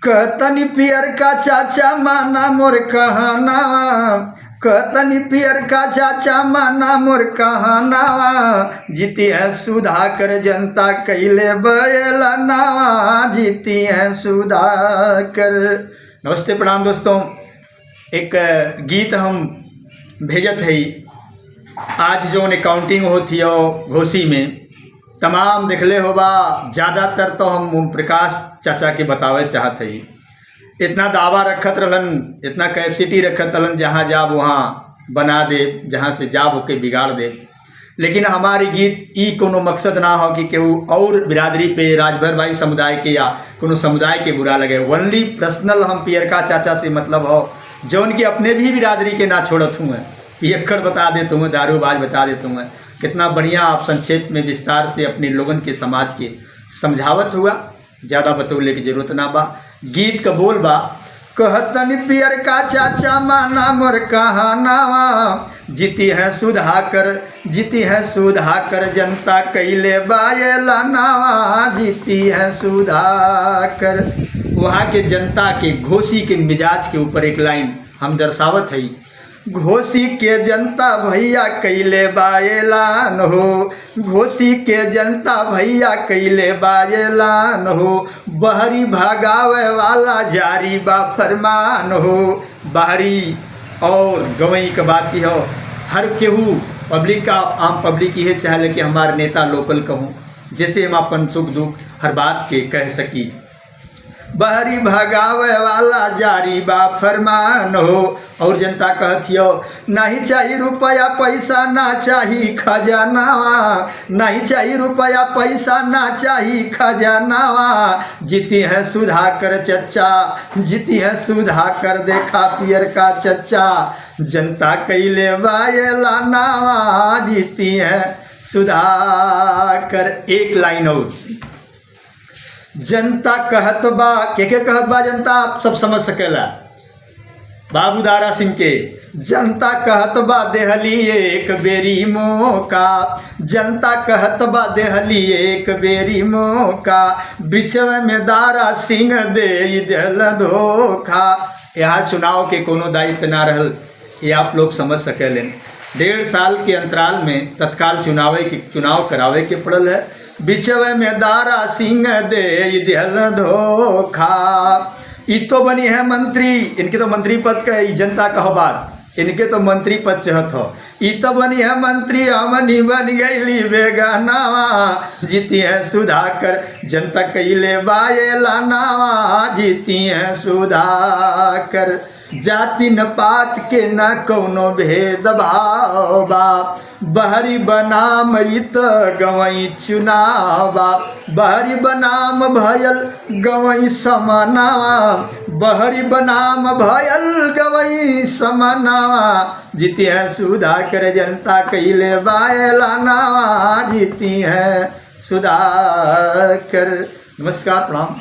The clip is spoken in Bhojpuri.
कहतनी पियर का चाचा माना मोर कहनावा, कहतनी पियर का चाचा माना मोर कहनावा, जीती है सुधाकर जनता कैले बयला नावा, जीती है सुधाकर। नमस्ते प्रणाम दोस्तों, एक गीत हम भेजत है। आज जो अकाउंटिंग होती है घोसी में तमाम देखले होबा, ज़्यादातर तो हम ओम प्रकाश चाचा के बतावे चाहत है। इतना दावा रखत रहलन, इतना कैपेसिटी रखत रहलन, जहाँ जाब वहाँ बना दे, जहाँ से जाब होके बिगाड़ दे। लेकिन हमारी गीत ई कोनो मकसद ना हो कि केहू और बिरादरी पे, राजभर भाई समुदाय के या कोनो समुदाय के बुरा लगे। ओनली पर्सनल हम पियरका चाचा से मतलब हो, जौन की अपने भी बिरादरी के ना छोड़त हूँ। पियक्कड़ बता देता हूँ, दारूबाज बता देता हूँ। कितना बढ़िया आप संक्षेप में विस्तार से अपने लोगन के समाज के समझावत हुआ, ज़्यादा बतौले की जरूरत ना बा। गीत का बोल बा, कहतनी पियर का चाचा माना मोर कहनावा, जीती है सुधाकर, जीती है सुधाकर जनता कैले बायला नावा, जीती है सुधाकर। वहाँ के जनता के घोसी के मिजाज के ऊपर एक लाइन हम दर्शावत है। घोसी के जनता भैया कैले बायलान हो, घोसी के जनता भैया कैले बायलान हो, बहरी भगावे वाला जारी बा फरमान हो। बाहरी और गवई का बात ही हो, हर केहू पब्लिक का, आम पब्लिक ये चाहे कि हमारे नेता लोकल कहूँ, जैसे हम अपन सुख दुख हर बात के कह सकी। बहरी भगावे वाला जारी बा फरमान हो। और जनता कहती हो, नहीं चाहिए रुपया पैसा, ना चाहिए खजानावा, नहीं चाहिए रुपया पैसा, ना चाहिए खजानावा, जीती है सुधाकर चच्चा, जीती है सुधाकर। देखा पियर का चच्चा जनता कैले बायला नावा, जीती है सुधाकर। एक लाइन और, जनता कहत बा, के कहत बा जनता, आप सब समझ सकेला। बाबू दारा सिंह के जनता कहत बा देहली एक बेरी मौका, जनता कहत बा देहली एक बेरी मौका, बिचव में दारा सिंह दे दिल धोखा। यहाँ चुनाव के कोनो दायित्व ना रहल, ये आप लोग समझ सकेलेन। 1.5 साल के अंतराल में तत्काल चुनाव करावे के पड़ल है। बिचवे में दारा सिंह दे दिल धोखा। ई तो बनी है मंत्री, इनके तो मंत्री पद का जनता कहो बात, इनके तो मंत्री पद चाहत हो। ई तो बनी है मंत्री, हमनी बन गईली बेगानावा, जीती है सुधाकर जनता कैले बायला नावा, जीती है सुधाकर। जाति न पात के न कौनो भेदभाव बा, बहरी बनाम इत गवई चुनावा, बहरी बनाम भयल गवई समानावा, बहरी बनाम भयल गवई समानावा, जीती है सुधाकर जनता कैले बायला नावा, जीती है सुधाकर। नमस्कार, प्रणाम।